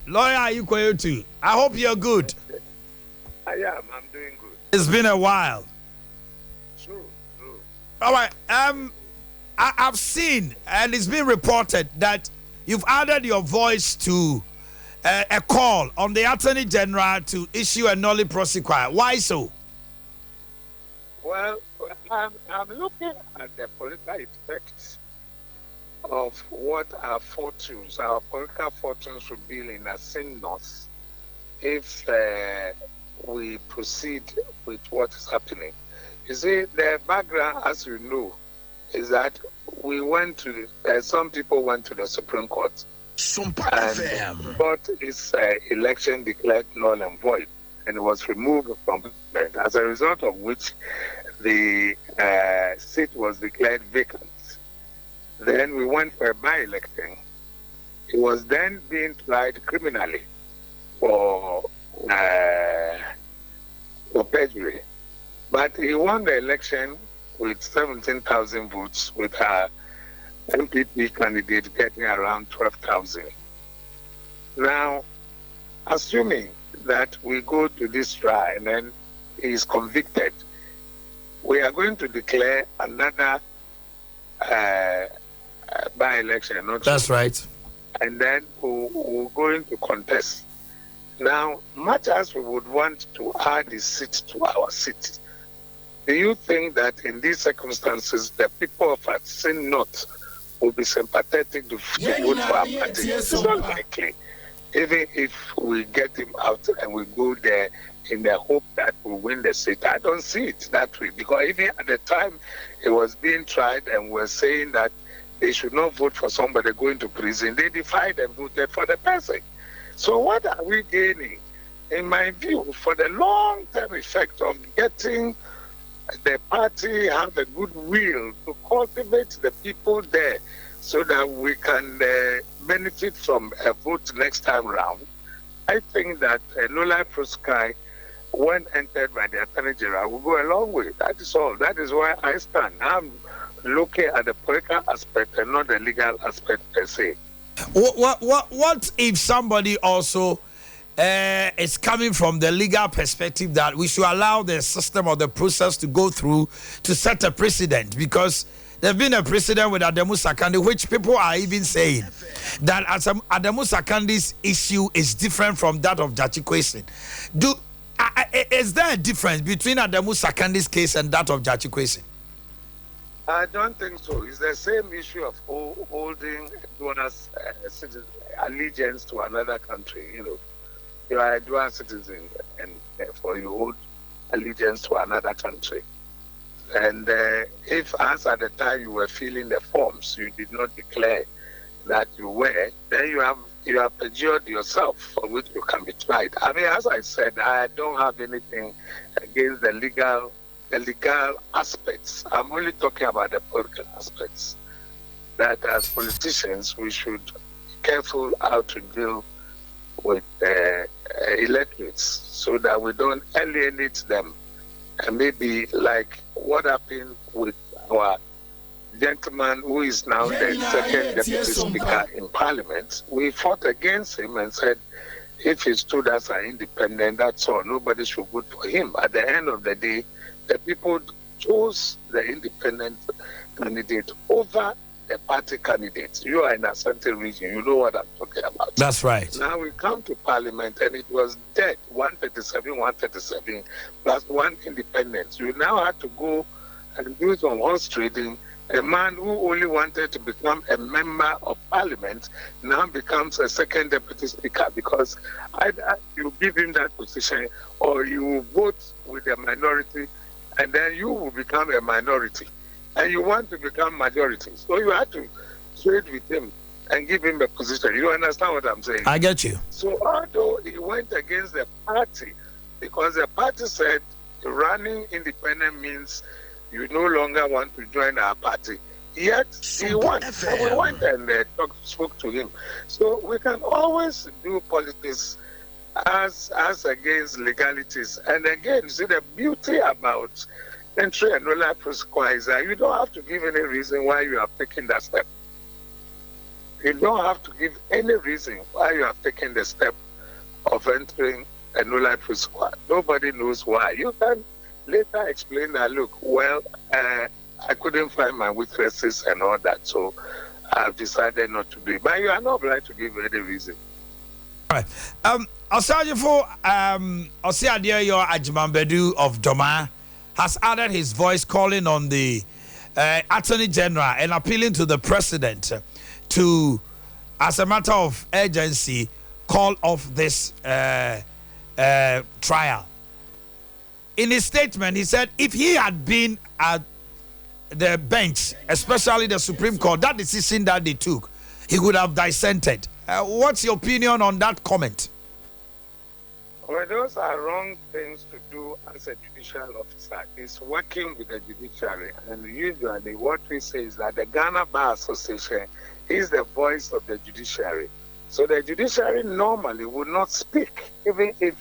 Lawyer Ayikoi too. I hope you're good. I am. I'm doing good. It's been a while. True. All right. I've seen, and it's been reported that you've added your voice to a call on the Attorney General to issue a Nolle Prosequi. Why so? Well, I'm looking at the political effects of what our political fortunes will be in a sin north if we proceed with what is happening. You see, the background, as you know, is that we went to, some people went to the Supreme Court SOMPA and got its election declared null and void, and it was removed from it, as a result of which the seat was declared vacant. Then we went for a by-election. It was then being tried criminally for perjury. But he won the election with 17,000 votes, with our MPP candidate getting around 12,000. Now, assuming that we go to this trial and then he is convicted, we are going to declare another by-election. That's right. And then we're going to contest. Now, much as we would want to add the seat to our seat, do you think that in these circumstances, the people of Atsin North will be sympathetic to vote for our party? It's not likely. Even if we get him out and we go there in the hope that we'll win the seat, I don't see it that way. Because even at the time it was being tried and we're saying that they should not vote for somebody going to prison, they defied and voted for the person. So what are we gaining? In my view, for the long-term effect of getting the party have the goodwill to cultivate the people there so that we can benefit from a vote next time round, I think that Nolle Prosequi, when entered by the Attorney General, will go a long way. That is all. That is why I stand. I'm looking at the political aspect and not the legal aspect per se. What if somebody also is coming from the legal perspective that we should allow the system or the process to go through to set a precedent? Because there's been a precedent with Adamu Sakandi, which people are even saying that Adamu Sakandi's issue is different from that of Jachi Quayson. Is there a difference between Adamu Sakandi's case and that of Jachi Quayson? I don't think so. It's the same issue of holding donors' allegiance to another country. You are a dual citizen, and therefore you hold allegiance to another country. And if, as at the time you were filling the forms, you did not declare that you were, then you have perjured yourself, for which you can be tried. I mean, as I said, I don't have anything against the legal aspects. I'm only talking about the political aspects. That as politicians, we should be careful how to deal with electorates so that we don't alienate them. And maybe like what happened with our gentleman who is now the second deputy speaker in Parliament. We fought against him and said, if he stood as an independent, that's all. Nobody should vote for him. At the end of the day, the people chose the independent candidate over the party candidate. You are in a certain region, you know what I'm talking about. That's right. Now we come to Parliament and it was dead, 137, plus one independent. You now have to go and do some horse trading. A man who only wanted to become a member of Parliament now becomes a second deputy speaker because either you give him that position or you vote with the minority and then you will become a minority. And you want to become majority. So you have to trade with him and give him a position. You understand what I'm saying? I get you. So although he went against the party, because the party said running independent means you no longer want to join our party. Yet he won. And we went and spoke to him. So we can always do politics as against legalities. And again, see the beauty about entry and Nolle Prosequi is that you don't have to give any reason why you are taking that step. You don't have to give any reason why you have taken the step of entering a Nolle squad. Nobody knows why. You can later explain that, look, well, I couldn't find my weaknesses and all that, so I've decided not to do it. But you are not obliged to give any reason. All right. Osajifo, Osiadia, your Ajimambedu of Doma has added his voice calling on the Attorney General and appealing to the President to, as a matter of urgency, call off this trial. In his statement, he said if he had been at the bench, especially the Supreme Court, that decision that they took, he would have dissented. What's your opinion on that comment? Well, those are wrong things to do as a judicial officer. It's working with the judiciary. And usually what we say is that the Ghana Bar Association is the voice of the judiciary. So the judiciary normally would not speak, even if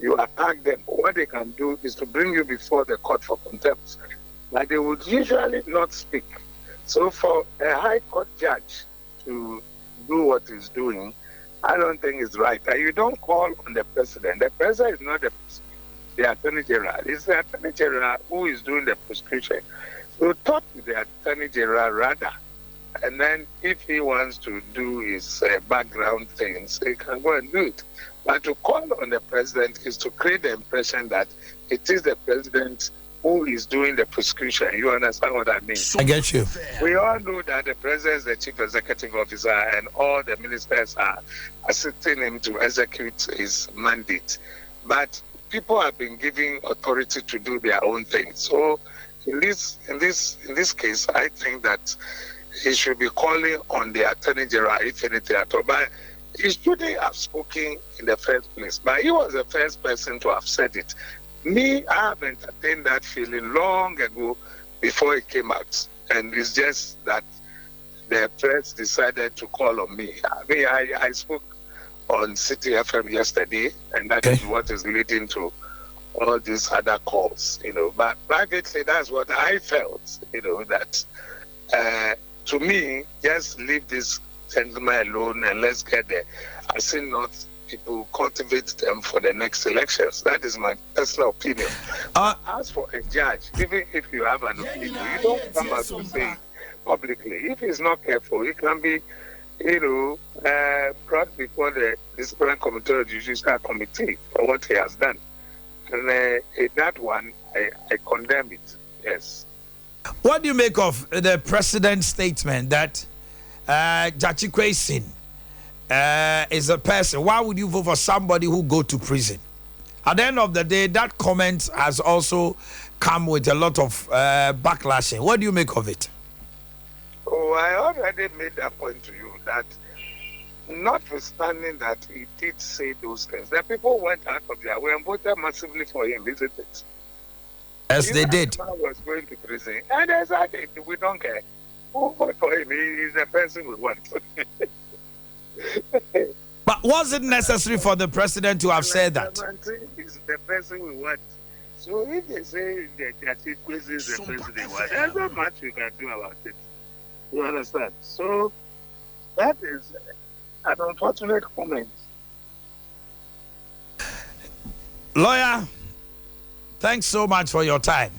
you attack them. What they can do is to bring you before the court for contempt. But they would usually not speak. So for a high court judge to do what he's doing, I don't think it's right. And you don't call on the president. The president is not the attorney general. It's the attorney general who is doing the prosecution. So talk to the attorney general rather. And then if he wants to do his background things, he can go and do it. But to call on the president is to create the impression that it is the president who is doing the prosecution. You understand what I mean? I get you. We all know that the president is the chief executive officer and all the ministers are assisting him to execute his mandate. But people have been given authority to do their own thing. So in this case, I think that he should be calling on the attorney general, if anything at all. But he shouldn't have spoken in the first place. But he was the first person to have said it. Me, I have entertained that feeling long ago before it came out. And it's just that the press decided to call on me. I mean, I spoke on City FM yesterday, and that is what is leading to all these other calls, But privately, that's what I felt, that to me, just leave this gentleman alone and let's get there. I see not people cultivate them for the next elections. That is my personal opinion. As for a judge, even if you have an opinion, you don't come out to say it publicly. If he's not careful, he can be, brought before the disciplinary committee or judicial committee for what he has done. And in that one, I condemn it. Yes. What do you make of the president's statement that Jachi Quayson is a person? Why would you vote for somebody who go to prison? At the end of the day, that comment has also come with a lot of backlashing. What do you make of it? Oh, I already made that point to you that notwithstanding that he did say those things, the people went out of their way and voted massively for him, isn't it? Yes, they did. Was going to prison, and exactly, we don't care. Who voted for him? He's the person we want. But was it necessary for the president to have said that? He's the person we want. So if they say that he is the person they want, there's not much we can do about it. You understand? So that is an unfortunate comment. Lawyer, thanks so much for your time.